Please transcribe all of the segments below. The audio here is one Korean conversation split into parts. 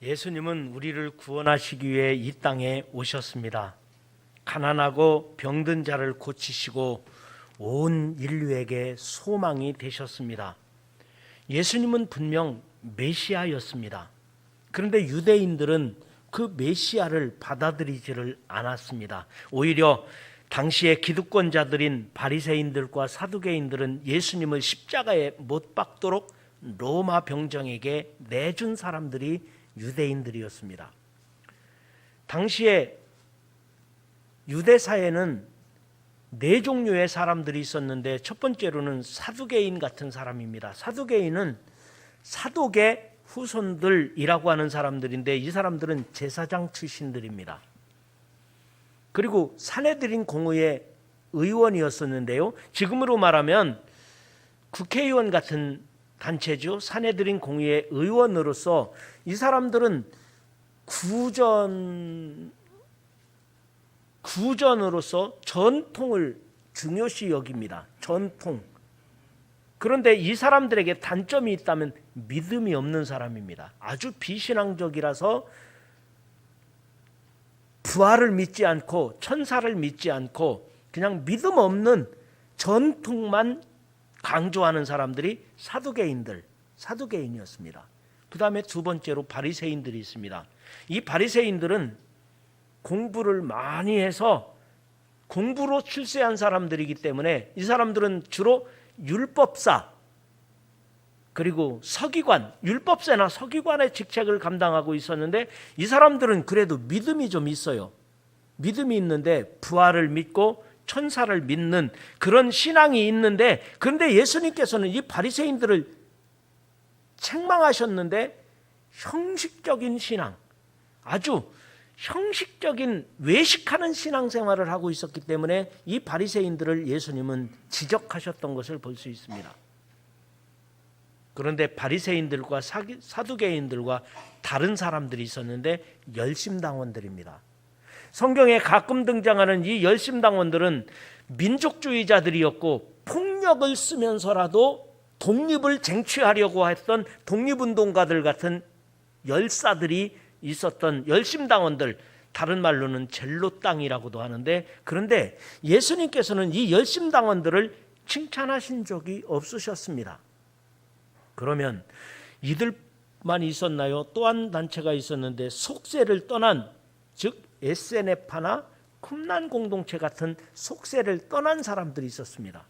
예수님은 우리를 구원하시기 위해 이 땅에 오셨습니다. 가난하고 병든 자를 고치시고 온 인류에게 소망이 되셨습니다. 예수님은 분명 메시아였습니다. 그런데 유대인들은 그 메시아를 받아들이지를 않았습니다. 오히려 당시의 기득권자들인 바리새인들과 사두개인들은 예수님을 십자가에 못 박도록 로마 병정에게 내준 사람들이 유대인들이었습니다. 당시에 유대사회는 네 종류의 사람들이 있었는데 첫 번째로는 사두개인 같은 사람입니다. 사두개인은 사독의 후손들이라고 하는 사람들인데 이 사람들은 제사장 출신들입니다. 그리고 사내들인 공의의 의원이었었는데요. 지금으로 말하면 국회의원 같은 단체죠. 사내들인 공의의 의원으로서 이 사람들은 구전으로서 전통을 중요시 여깁니다. 전통. 그런데 이 사람들에게 단점이 있다면 믿음이 없는 사람입니다. 아주 비신앙적이라서 부활을 믿지 않고 천사를 믿지 않고 그냥 믿음 없는 전통만 강조하는 사람들이 사두개인이었습니다. 그 다음에 두 번째로 바리새인들이 있습니다. 이 바리새인들은 공부를 많이 해서 공부로 출세한 사람들이기 때문에 이 사람들은 주로 율법사 그리고 서기관, 율법사나 서기관의 직책을 감당하고 있었는데 이 사람들은 그래도 믿음이 좀 있어요. 믿음이 있는데 부활을 믿고 천사를 믿는 그런 신앙이 있는데 그런데 예수님께서는 이 바리새인들을 책망하셨는데 형식적인 신앙, 아주 형식적인 외식하는 신앙생활을 하고 있었기 때문에 이 바리새인들을 예수님은 지적하셨던 것을 볼 수 있습니다. 그런데 바리새인들과 사두개인들과 다른 사람들이 있었는데 열심당원들입니다. 성경에 가끔 등장하는 이 열심당원들은 민족주의자들이었고 폭력을 쓰면서라도 독립을 쟁취하려고 했던 독립운동가들 같은 열사들이 있었던 열심당원들, 다른 말로는 젤로땅이라고도 하는데 그런데 예수님께서는 이 열심당원들을 칭찬하신 적이 없으셨습니다. 그러면 이들만 있었나요? 또 한 단체가 있었는데 속세를 떠난 즉 에세네파나 쿰란 공동체 같은 속세를 떠난 사람들이 있었습니다.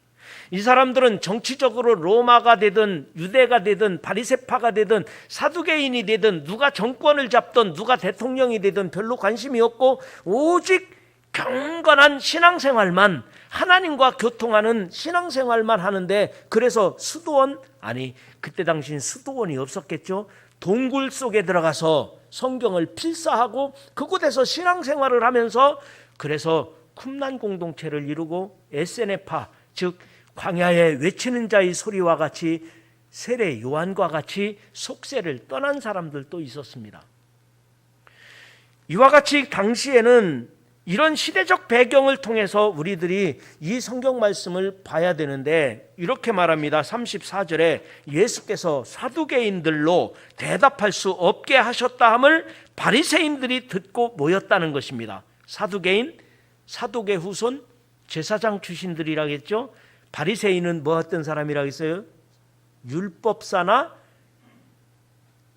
이 사람들은 정치적으로 로마가 되든 유대가 되든 바리새파가 되든 사두개인이 되든 누가 정권을 잡든 누가 대통령이 되든 별로 관심이 없고 오직 경건한 신앙생활만 하나님과 교통하는 신앙생활만 하는데 그래서 그때 당시엔 수도원이 없었겠죠. 동굴 속에 들어가서 성경을 필사하고 그곳에서 신앙생활을 하면서 그래서 쿰란 공동체를 이루고 에세네파 즉 광야에 외치는 자의 소리와 같이 세례 요한과 같이 속세를 떠난 사람들도 있었습니다. 이와 같이 당시에는 이런 시대적 배경을 통해서 우리들이 이 성경 말씀을 봐야 되는데 이렇게 말합니다. 34절에 예수께서 사두개인들로 대답할 수 없게 하셨다 함을 바리새인들이 듣고 모였다는 것입니다. 사두개인, 사독의 후손, 제사장 출신들이라겠죠. 바리새인은 뭐 어떤 사람이라고 했어요? 율법사나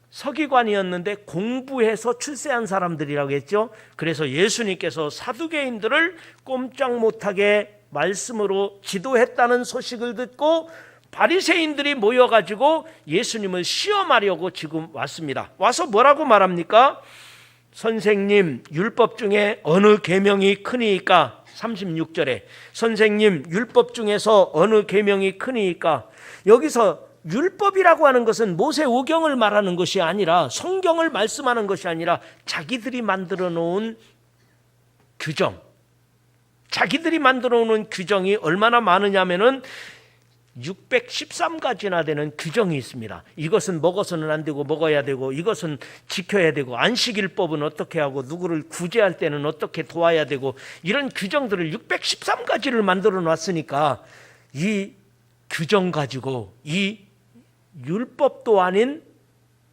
서기관이었는데 공부해서 출세한 사람들이라고 했죠. 그래서 예수님께서 사두개인들을 꼼짝 못하게 말씀으로 지도했다는 소식을 듣고 바리새인들이 모여가지고 예수님을 시험하려고 지금 왔습니다. 와서 뭐라고 말합니까? 선생님, 율법 중에 어느 계명이 크니이까? 36절에 선생님, 율법 중에서 어느 계명이 크니이까? 여기서 율법이라고 하는 것은 모세 오경을 말하는 것이 아니라 성경을 말씀하는 것이 아니라 자기들이 만들어 놓은 규정, 자기들이 만들어 놓은 규정이 얼마나 많으냐면은 613가지나 되는 규정이 있습니다. 이것은 먹어서는 안 되고 먹어야 되고 이것은 지켜야 되고 안식일법은 어떻게 하고 누구를 구제할 때는 어떻게 도와야 되고 이런 규정들을 613가지를 만들어 놨으니까 이 규정 가지고 이 율법도 아닌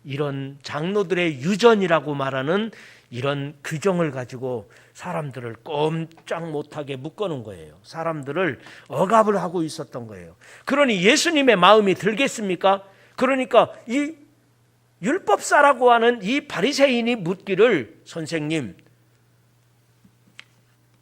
이런 장로들의 유전이라고 말하는 이런 규정을 가지고 사람들을 꼼짝 못하게 묶어놓은 거예요. 사람들을 억압을 하고 있었던 거예요. 그러니 예수님의 마음이 들겠습니까? 그러니까 이 율법사라고 하는 이 바리새인이 묻기를, 선생님,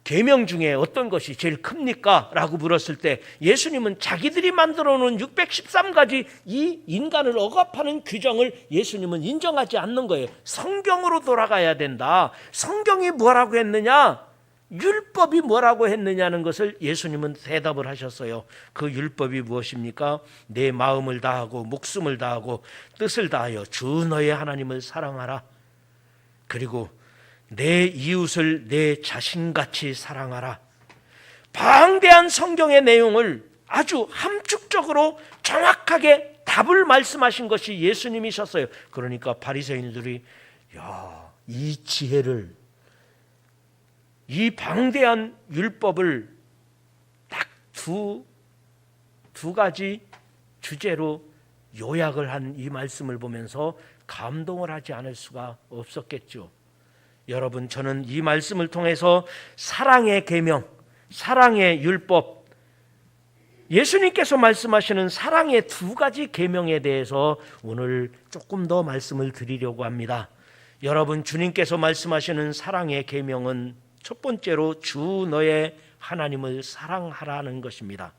계명 중에 어떤 것이 제일 큽니까? 라고 물었을 때 예수님은 자기들이 만들어 놓은 613가지 이 인간을 억압하는 규정을 예수님은 인정하지 않는 거예요. 성경으로 돌아가야 된다. 성경이 뭐라고 했느냐? 율법이 뭐라고 했느냐는 것을 예수님은 대답을 하셨어요. 그 율법이 무엇입니까? 내 마음을 다하고 목숨을 다하고 뜻을 다하여 주 너의 하나님을 사랑하라. 그리고 내 이웃을 내 자신같이 사랑하라. 방대한 성경의 내용을 아주 함축적으로 정확하게 답을 말씀하신 것이 예수님이셨어요. 그러니까 바리새인들이 이 지혜를, 이 방대한 율법을 딱 두 가지 주제로 요약을 한 이 말씀을 보면서 감동을 하지 않을 수가 없었겠죠. 여러분, 저는 이 말씀을 통해서 사랑의 계명, 사랑의 율법, 예수님께서 말씀하시는 사랑의 두 가지 계명에 대해서 오늘 조금 더 말씀을 드리려고 합니다. 여러분, 주님께서 말씀하시는 사랑의 계명은 첫 번째로 주 너의 하나님을 사랑하라는 것입니다.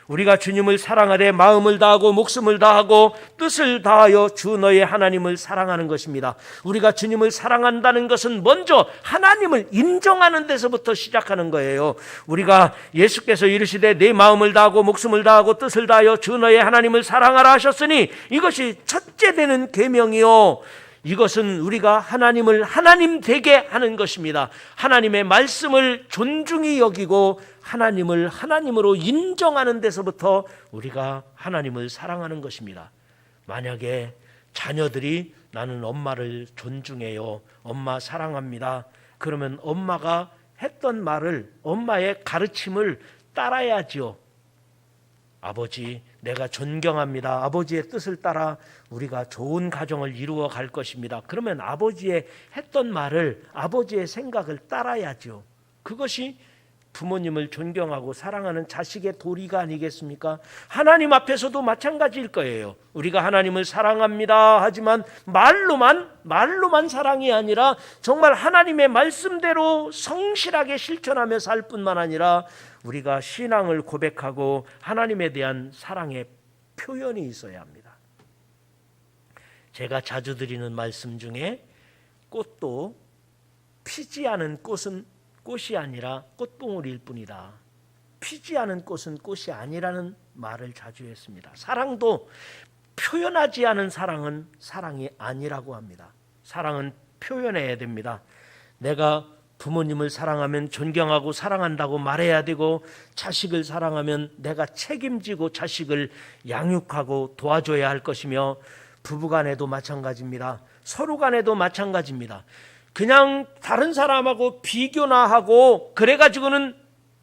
우리가 주님을 사랑하되 마음을 다하고 목숨을 다하고 뜻을 다하여 주 너의 하나님을 사랑하는 것입니다. 우리가 주님을 사랑한다는 것은 먼저 하나님을 인정하는 데서부터 시작하는 거예요. 우리가 예수께서 이르시되 내 마음을 다하고 목숨을 다하고 뜻을 다하여 주 너의 하나님을 사랑하라 하셨으니 이것이 첫째 되는 계명이요, 이것은 우리가 하나님을 하나님 되게 하는 것입니다. 하나님의 말씀을 존중히 여기고 하나님을 하나님으로 인정하는 데서부터 우리가 하나님을 사랑하는 것입니다. 만약에 자녀들이 나는 엄마를 존중해요, 엄마 사랑합니다, 그러면 엄마가 했던 말을, 엄마의 가르침을 따라야지요. 아버지, 내가 존경합니다. 아버지의 뜻을 따라 우리가 좋은 가정을 이루어 갈 것입니다. 그러면 아버지의 했던 말을, 아버지의 생각을 따라야죠. 그것이 부모님을 존경하고 사랑하는 자식의 도리가 아니겠습니까? 하나님 앞에서도 마찬가지일 거예요. 우리가 하나님을 사랑합니다 하지만 말로만 사랑이 아니라 정말 하나님의 말씀대로 성실하게 실천하며 살 뿐만 아니라 우리가 신앙을 고백하고 하나님에 대한 사랑의 표현이 있어야 합니다. 제가 자주 드리는 말씀 중에 꽃도 피지 않은 꽃은 꽃이 아니라 꽃봉오리일 뿐이다. 피지 않은 꽃은 꽃이 아니라는 말을 자주 했습니다. 사랑도 표현하지 않은 사랑은 사랑이 아니라고 합니다. 사랑은 표현해야 됩니다. 내가 부모님을 사랑하면 존경하고 사랑한다고 말해야 되고, 자식을 사랑하면 내가 책임지고 자식을 양육하고 도와줘야 할 것이며, 부부간에도 마찬가지입니다. 서로 간에도 마찬가지입니다. 그냥 다른 사람하고 비교나 하고 그래가지고는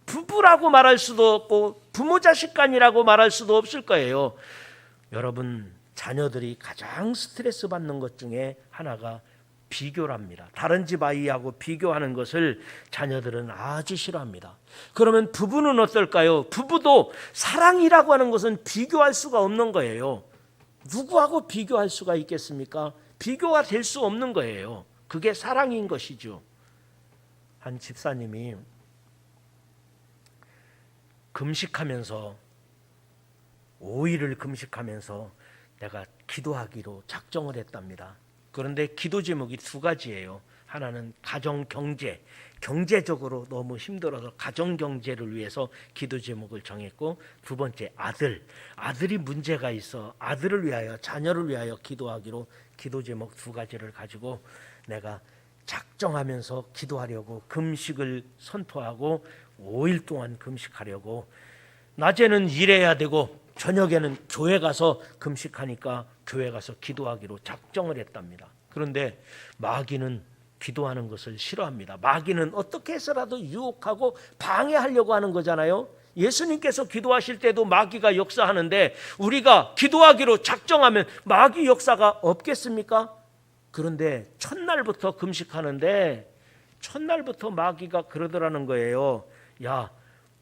부부라고 말할 수도 없고 부모 자식 간이라고 말할 수도 없을 거예요. 여러분, 자녀들이 가장 스트레스 받는 것 중에 하나가 비교랍니다. 다른 집 아이하고 비교하는 것을 자녀들은 아주 싫어합니다. 그러면 부부는 어떨까요? 부부도 사랑이라고 하는 것은 비교할 수가 없는 거예요. 누구하고 비교할 수가 있겠습니까? 비교가 될 수 없는 거예요. 그게 사랑인 것이죠. 한 집사님이 금식하면서, 5일을 금식하면서 내가 기도하기로 작정을 했답니다. 그런데 기도 제목이 두 가지예요. 하나는 가정 경제, 경제적으로 너무 힘들어서 가정 경제를 위해서 기도 제목을 정했고, 두 번째 아들이 문제가 있어 아들을 위하여, 자녀를 위하여 기도하기로 기도 제목 두 가지를 가지고 내가 작정하면서 기도하려고 금식을 선포하고 5일 동안 금식하려고, 낮에는 일해야 되고 저녁에는 교회 가서 금식하니까 교회 가서 기도하기로 작정을 했답니다. 그런데 마귀는 기도하는 것을 싫어합니다. 마귀는 어떻게 해서라도 유혹하고 방해하려고 하는 거잖아요. 예수님께서 기도하실 때도 마귀가 역사하는데 우리가 기도하기로 작정하면 마귀 역사가 없겠습니까? 그런데 첫날부터 금식하는데 첫날부터 마귀가 그러더라는 거예요. 야,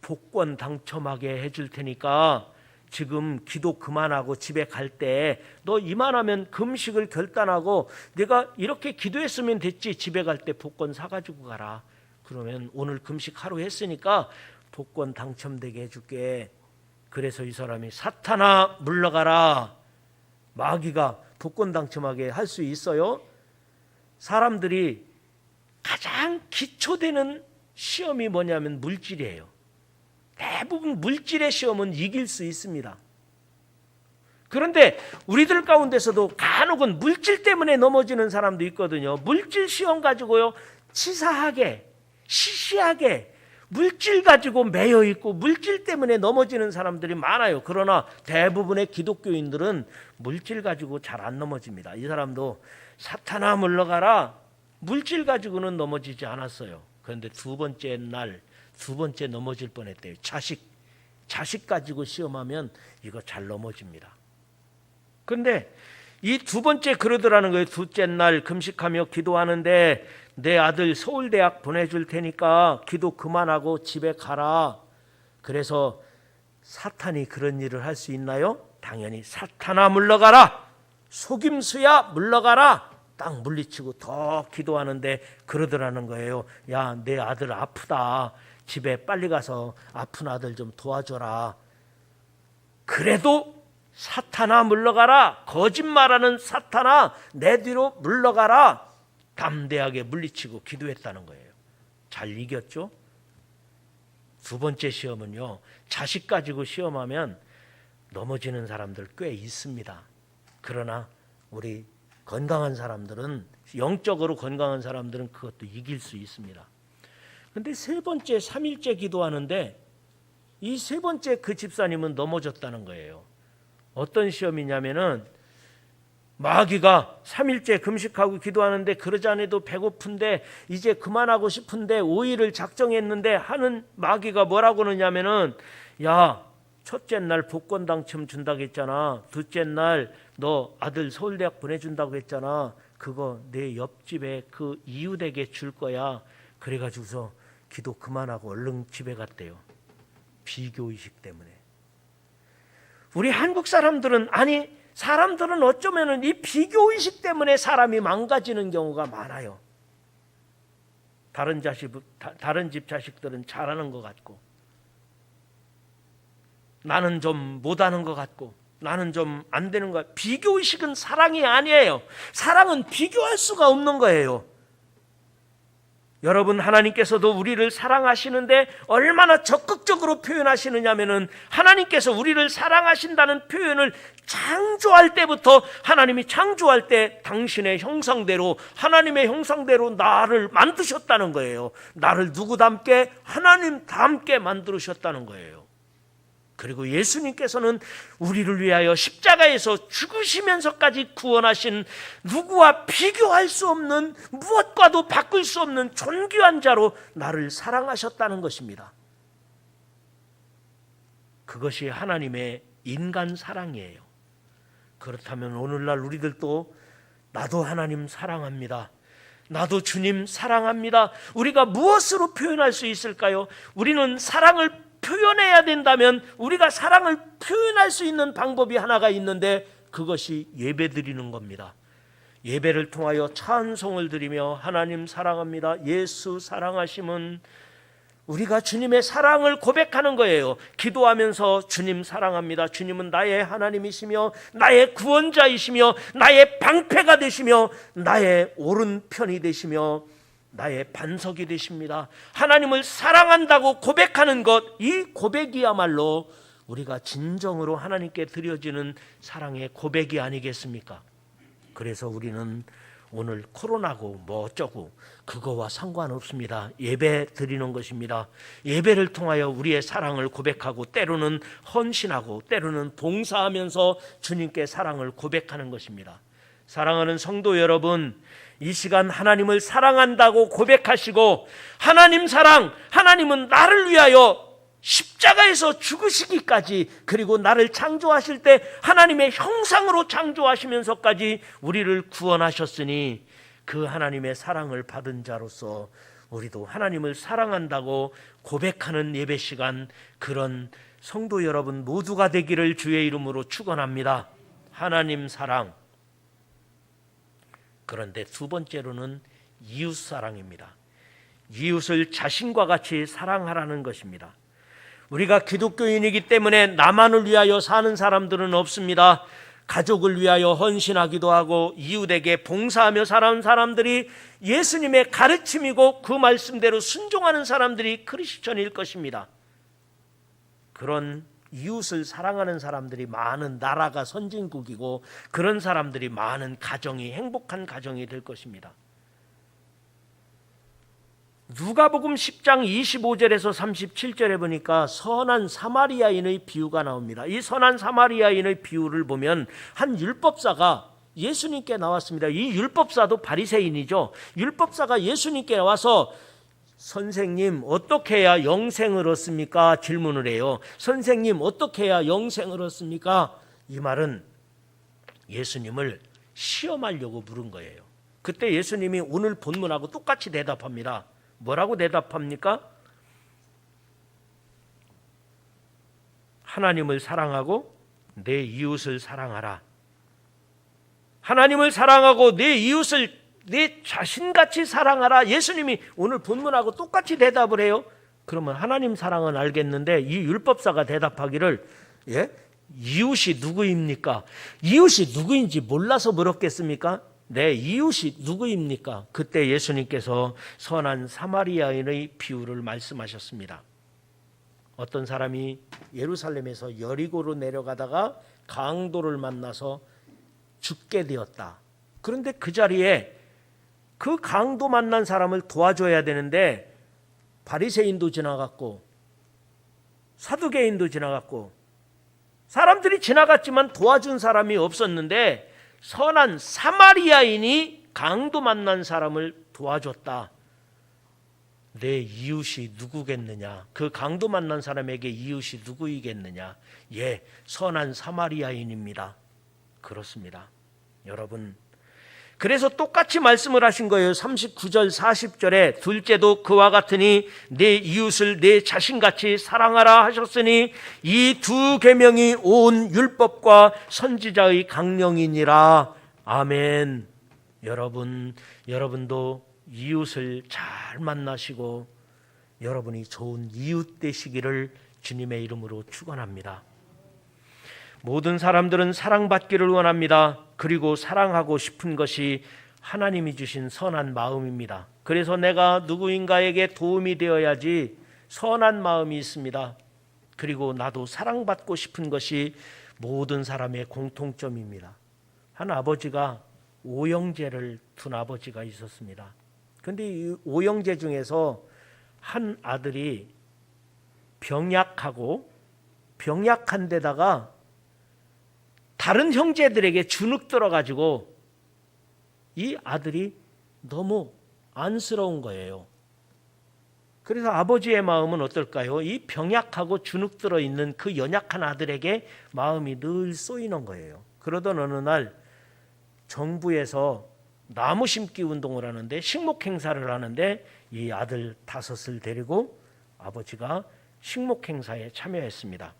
복권 당첨하게 해줄 테니까 지금 기도 그만하고 집에 갈 때 너 이만하면 금식을 결단하고 내가 이렇게 기도했으면 됐지, 집에 갈 때 복권 사가지고 가라. 그러면 오늘 금식 하루 했으니까 복권 당첨되게 해줄게. 그래서 이 사람이 사탄아 물러가라. 마귀가 복권 당첨하게 할 수 있어요? 사람들이 가장 기초되는 시험이 뭐냐면 물질이에요. 대부분 물질의 시험은 이길 수 있습니다. 그런데 우리들 가운데서도 간혹은 물질 때문에 넘어지는 사람도 있거든요. 물질 시험 가지고요, 치사하게, 시시하게 물질 가지고 매여 있고 물질 때문에 넘어지는 사람들이 많아요. 그러나 대부분의 기독교인들은 물질 가지고 잘 안 넘어집니다. 이 사람도 사탄아 물러가라, 물질 가지고는 넘어지지 않았어요. 그런데 두 번째 넘어질 뻔했대요. 자식 가지고 시험하면 이거 잘 넘어집니다. 그런데 이 두 번째 그러더라는 거예요. 둘째 날 금식하며 기도하는데 내 아들 서울대학 보내줄 테니까 기도 그만하고 집에 가라. 그래서 사탄이 그런 일을 할 수 있나요? 당연히 사탄아 물러가라, 속임수야 물러가라, 딱 물리치고 더 기도하는데 그러더라는 거예요. 야, 내 아들 아프다, 집에 빨리 가서 아픈 아들 좀 도와줘라. 그래도 사탄아 물러가라, 거짓말하는 사탄아 내 뒤로 물러가라, 담대하게 물리치고 기도했다는 거예요. 잘 이겼죠? 두 번째 시험은요, 자식 가지고 시험하면 넘어지는 사람들 꽤 있습니다. 그러나 우리 건강한 사람들은, 영적으로 건강한 사람들은 그것도 이길 수 있습니다. 그런데 세 번째 3일째 기도하는데 이 세 번째 그 집사님은 넘어졌다는 거예요. 어떤 시험이냐면은 마귀가 3일째 금식하고 기도하는데 그러지 않아도 배고픈데 이제 그만하고 싶은데 5일을 작정했는데 하는 마귀가 뭐라고 그러냐면은 야, 첫째 날 복권 당첨 준다고 했잖아. 둘째 날 너 아들 서울대학 보내준다고 했잖아. 그거 내 옆집에 그 이웃에게 줄 거야. 그래가지고서 기도 그만하고 얼른 집에 갔대요. 비교의식 때문에. 우리 한국 사람들은, 아니 사람들은 어쩌면은 이 비교의식 때문에 사람이 망가지는 경우가 많아요. 다른 집 자식들은 잘하는 것 같고 나는 좀 못하는 것 같고 나는 좀 안 되는 것 같고. 비교의식은 사랑이 아니에요. 사랑은 비교할 수가 없는 거예요. 여러분, 하나님께서도 우리를 사랑하시는데 얼마나 적극적으로 표현하시느냐면은 하나님께서 우리를 사랑하신다는 표현을 창조할 때부터, 하나님이 창조할 때 당신의 형상대로, 하나님의 형상대로 나를 만드셨다는 거예요. 나를 누구 닮게? 하나님 닮게 만들으셨다는 거예요. 그리고 예수님께서는 우리를 위하여 십자가에서 죽으시면서까지 구원하신, 누구와 비교할 수 없는, 무엇과도 바꿀 수 없는 존귀한 자로 나를 사랑하셨다는 것입니다. 그것이 하나님의 인간 사랑이에요. 그렇다면 오늘날 우리들도 나도 하나님 사랑합니다, 나도 주님 사랑합니다, 우리가 무엇으로 표현할 수 있을까요? 우리는 사랑을 표현해야 된다면 우리가 사랑을 표현할 수 있는 방법이 하나가 있는데 그것이 예배 드리는 겁니다. 예배를 통하여 찬송을 드리며 하나님 사랑합니다, 예수 사랑하심은, 우리가 주님의 사랑을 고백하는 거예요. 기도하면서 주님 사랑합니다, 주님은 나의 하나님이시며 나의 구원자이시며 나의 방패가 되시며 나의 오른편이 되시며 나의 반석이 되십니다. 하나님을 사랑한다고 고백하는 것, 이 고백이야말로 우리가 진정으로 하나님께 드려지는 사랑의 고백이 아니겠습니까? 그래서 우리는 오늘 코로나고 뭐 어쩌고 그거와 상관없습니다. 예배 드리는 것입니다. 예배를 통하여 우리의 사랑을 고백하고 때로는 헌신하고 때로는 봉사하면서 주님께 사랑을 고백하는 것입니다. 사랑하는 성도 여러분, 이 시간 하나님을 사랑한다고 고백하시고, 하나님 사랑, 하나님은 나를 위하여 십자가에서 죽으시기까지, 그리고 나를 창조하실 때 하나님의 형상으로 창조하시면서까지 우리를 구원하셨으니 그 하나님의 사랑을 받은 자로서 우리도 하나님을 사랑한다고 고백하는 예배 시간, 그런 성도 여러분 모두가 되기를 주의 이름으로 축원합니다. 하나님 사랑. 그런데 두 번째로는 이웃 사랑입니다. 이웃을 자신과 같이 사랑하라는 것입니다. 우리가 기독교인이기 때문에 나만을 위하여 사는 사람들은 없습니다. 가족을 위하여 헌신하기도 하고 이웃에게 봉사하며 살아온 사람들이 예수님의 가르침이고 그 말씀대로 순종하는 사람들이 크리스천일 것입니다. 그런 이웃을 사랑하는 사람들이 많은 나라가 선진국이고, 그런 사람들이 많은 가정이 행복한 가정이 될 것입니다. 누가복음 10장 25절에서 37절에 보니까 선한 사마리아인의 비유가 나옵니다. 이 선한 사마리아인의 비유를 보면 한 율법사가 예수님께 나왔습니다. 이 율법사도 바리새인이죠. 율법사가 예수님께 와서 선생님 어떻게 해야 영생을 얻습니까? 질문을 해요. 선생님 어떻게 해야 영생을 얻습니까? 이 말은 예수님을 시험하려고 물은 거예요. 그때 예수님이 오늘 본문하고 똑같이 대답합니다. 뭐라고 대답합니까? 하나님을 사랑하고 내 이웃을 사랑하라. 하나님을 사랑하고 내 이웃을 내 자신같이 사랑하라. 예수님이 오늘 본문하고 똑같이 대답을 해요. 그러면 하나님 사랑은 알겠는데 이 율법사가 대답하기를 이웃이 누구입니까? 이웃이 누구인지 몰라서 물었겠습니까? 내 이웃이 누구입니까? 그때 예수님께서 선한 사마리아인의 비유를 말씀하셨습니다. 어떤 사람이 예루살렘에서 여리고로 내려가다가 강도를 만나서 죽게 되었다. 그런데 그 자리에 그 강도 만난 사람을 도와줘야 되는데 바리새인도 지나갔고 사두개인도 지나갔고 사람들이 지나갔지만 도와준 사람이 없었는데 선한 사마리아인이 강도 만난 사람을 도와줬다. 내 이웃이 누구겠느냐? 그 강도 만난 사람에게 이웃이 누구이겠느냐? 선한 사마리아인입니다. 그렇습니다. 여러분, 그래서 똑같이 말씀을 하신 거예요. 39절 40절에 둘째도 그와 같으니 내 이웃을 내 자신같이 사랑하라 하셨으니 이 두 계명이 온 율법과 선지자의 강령이니라. 아멘. 여러분도 이웃을 잘 만나시고 여러분이 좋은 이웃 되시기를 주님의 이름으로 축원합니다. 모든 사람들은 사랑받기를 원합니다. 그리고 사랑하고 싶은 것이 하나님이 주신 선한 마음입니다. 그래서 내가 누구인가에게 도움이 되어야지 선한 마음이 있습니다. 그리고 나도 사랑받고 싶은 것이 모든 사람의 공통점입니다. 한 아버지가 5형제를 둔 아버지가 있었습니다. 그런데 이 5형제 중에서 한 아들이 병약한 데다가 다른 형제들에게 주눅 들어가지고 이 아들이 너무 안쓰러운 거예요. 그래서 아버지의 마음은 어떨까요? 이 병약하고 주눅 들어있는 그 연약한 아들에게 마음이 늘 쏘이는 거예요. 그러던 어느 날 정부에서 나무 심기 운동을 하는데 식목 행사를 하는데 이 아들 5을 데리고 아버지가 식목 행사에 참여했습니다.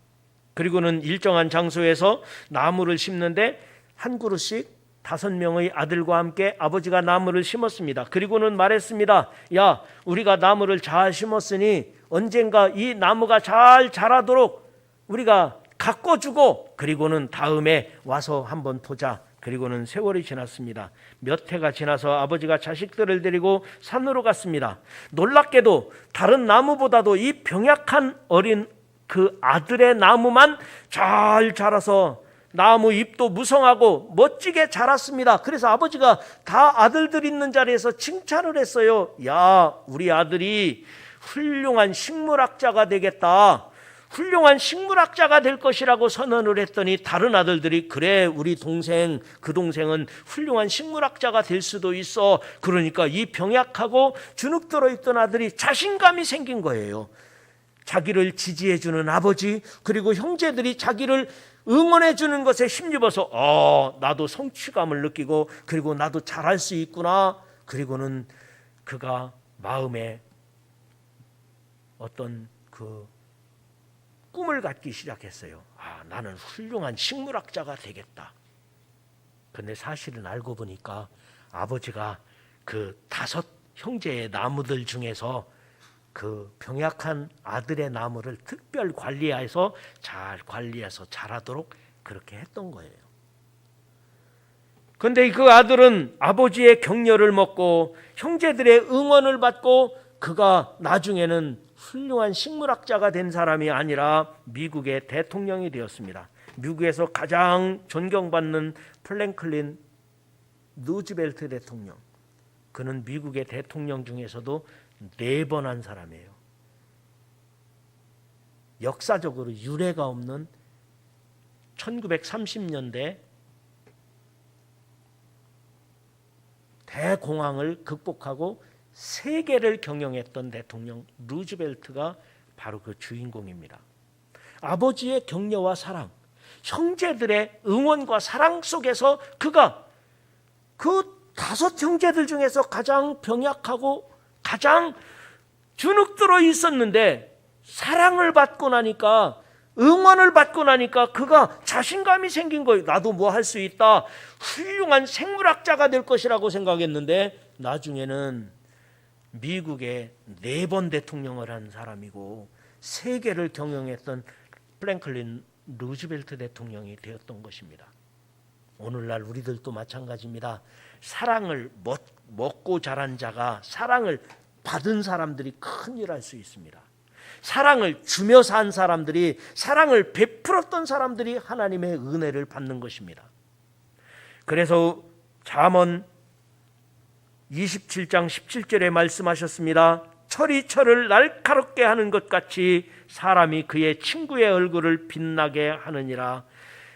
그리고는 일정한 장소에서 나무를 심는데 한 그루씩 5명의 아들과 함께 아버지가 나무를 심었습니다. 그리고는 말했습니다. 야, 우리가 나무를 잘 심었으니 언젠가 이 나무가 잘 자라도록 우리가 가꿔주고 그리고는 다음에 와서 한번 보자. 그리고는 세월이 지났습니다. 몇 해가 지나서 아버지가 자식들을 데리고 산으로 갔습니다. 놀랍게도 다른 나무보다도 이 병약한 어린 그 아들의 나무만 잘 자라서 나무 잎도 무성하고 멋지게 자랐습니다. 그래서 아버지가 다 아들들 있는 자리에서 칭찬을 했어요. 야, 우리 아들이 훌륭한 식물학자가 되겠다. 훌륭한 식물학자가 될 것이라고 선언을 했더니 다른 아들들이 그래, 우리 동생, 그 동생은 훌륭한 식물학자가 될 수도 있어. 그러니까 이 병약하고 주눅 들어있던 아들이 자신감이 생긴 거예요. 자기를 지지해 주는 아버지, 그리고 형제들이 자기를 응원해 주는 것에 힘입어서 나도 성취감을 느끼고, 그리고 나도 잘할 수 있구나. 그리고는 그가 마음에 어떤 그 꿈을 갖기 시작했어요. 나는 훌륭한 식물학자가 되겠다. 근데 사실은 알고 보니까 아버지가 그 5 형제의 나무들 중에서 그 병약한 아들의 나무를 특별 관리해서 잘 관리해서 자라도록 그렇게 했던 거예요. 그런데 그 아들은 아버지의 격려를 먹고 형제들의 응원을 받고 그가 나중에는 훌륭한 식물학자가 된 사람이 아니라 미국의 대통령이 되었습니다. 미국에서 가장 존경받는 프랭클린 루즈벨트 대통령. 그는 미국의 대통령 중에서도 4번 한 사람이에요. 역사적으로 유례가 없는 1930년대 대공황을 극복하고 세계를 경영했던 대통령 루즈벨트가 바로 그 주인공입니다. 아버지의 격려와 사랑, 형제들의 응원과 사랑 속에서 그가 그 5 형제들 중에서 가장 병약하고 가장 주눅들어 있었는데 사랑을 받고 나니까, 응원을 받고 나니까 그가 자신감이 생긴 거예요. 나도 뭐 할 수 있다. 훌륭한 생물학자가 될 것이라고 생각했는데 나중에는 미국의 4번 대통령을 한 사람이고 세계를 경영했던 프랭클린 루즈벨트 대통령이 되었던 것입니다. 오늘날 우리들도 마찬가지입니다. 사랑을 먹고 자란 자가, 사랑을 받은 사람들이 큰일 할 수 있습니다. 사랑을 주며 산 사람들이, 사랑을 베풀었던 사람들이 하나님의 은혜를 받는 것입니다. 그래서 잠언 27장 17절에 말씀하셨습니다. 철이 철을 날카롭게 하는 것 같이 사람이 그의 친구의 얼굴을 빛나게 하느니라.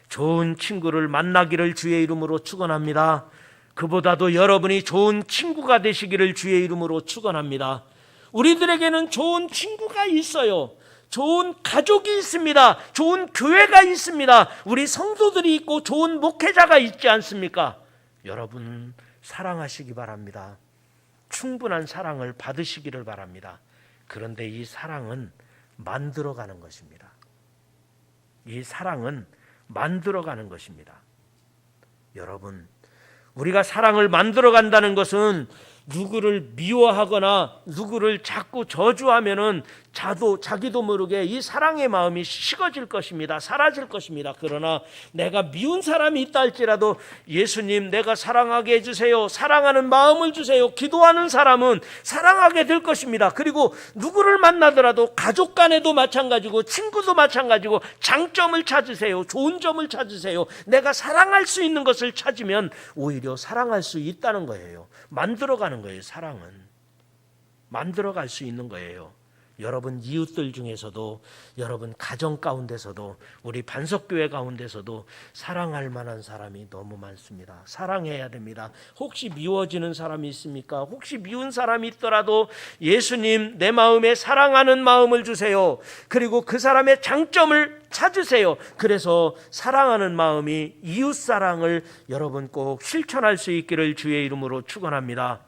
좋은 친구를 만나기를 주의 이름으로 축원합니다. 그보다도 여러분이 좋은 친구가 되시기를 주의 이름으로 축원합니다. 우리들에게는 좋은 친구가 있어요. 좋은 가족이 있습니다. 좋은 교회가 있습니다. 우리 성도들이 있고 좋은 목회자가 있지 않습니까? 여러분 사랑하시기 바랍니다. 충분한 사랑을 받으시기를 바랍니다. 그런데 이 사랑은 만들어가는 것입니다. 이 사랑은 만들어가는 것입니다. 여러분, 우리가 사랑을 만들어간다는 것은 누구를 미워하거나 누구를 자꾸 저주하면은 자기도 모르게 이 사랑의 마음이 식어질 것입니다. 사라질 것입니다. 그러나 내가 미운 사람이 있다 할지라도 예수님 내가 사랑하게 해주세요. 사랑하는 마음을 주세요. 기도하는 사람은 사랑하게 될 것입니다. 그리고 누구를 만나더라도 가족 간에도 마찬가지고 친구도 마찬가지고 장점을 찾으세요. 좋은 점을 찾으세요. 내가 사랑할 수 있는 것을 찾으면 오히려 사랑할 수 있다는 거예요. 만들어가는 거예요. 사랑은 만들어갈 수 있는 거예요. 여러분 이웃들 중에서도, 여러분 가정 가운데서도, 우리 반석교회 가운데서도 사랑할 만한 사람이 너무 많습니다. 사랑해야 됩니다. 혹시 미워지는 사람이 있습니까? 혹시 미운 사람이 있더라도 예수님 내 마음에 사랑하는 마음을 주세요. 그리고 그 사람의 장점을 찾으세요. 그래서 사랑하는 마음이 이웃 사랑을 여러분 꼭 실천할 수 있기를 주의 이름으로 축원합니다.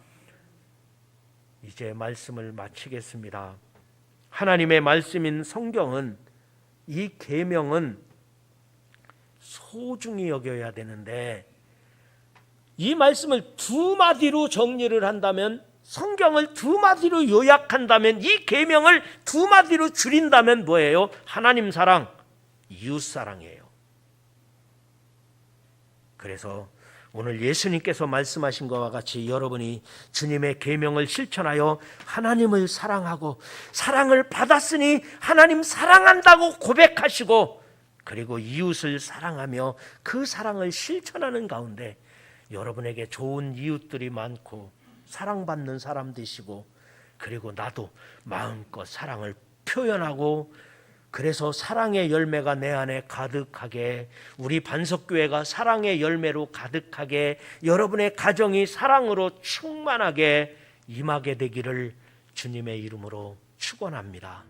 이제 말씀을 마치겠습니다. 하나님의 말씀인 성경은, 이 계명은 소중히 여겨야 되는데, 이 말씀을 2마디로 정리를 한다면, 성경을 2마디로 요약한다면, 이 계명을 2마디로 줄인다면 뭐예요? 하나님 사랑, 이웃 사랑이에요. 그래서 오늘 예수님께서 말씀하신 것과 같이 여러분이 주님의 계명을 실천하여 하나님을 사랑하고 사랑을 받았으니 하나님 사랑한다고 고백하시고, 그리고 이웃을 사랑하며 그 사랑을 실천하는 가운데 여러분에게 좋은 이웃들이 많고 사랑받는 사람 되시고, 그리고 나도 마음껏 사랑을 표현하고, 그래서 사랑의 열매가 내 안에 가득하게, 우리 반석교회가 사랑의 열매로 가득하게, 여러분의 가정이 사랑으로 충만하게 임하게 되기를 주님의 이름으로 축원합니다.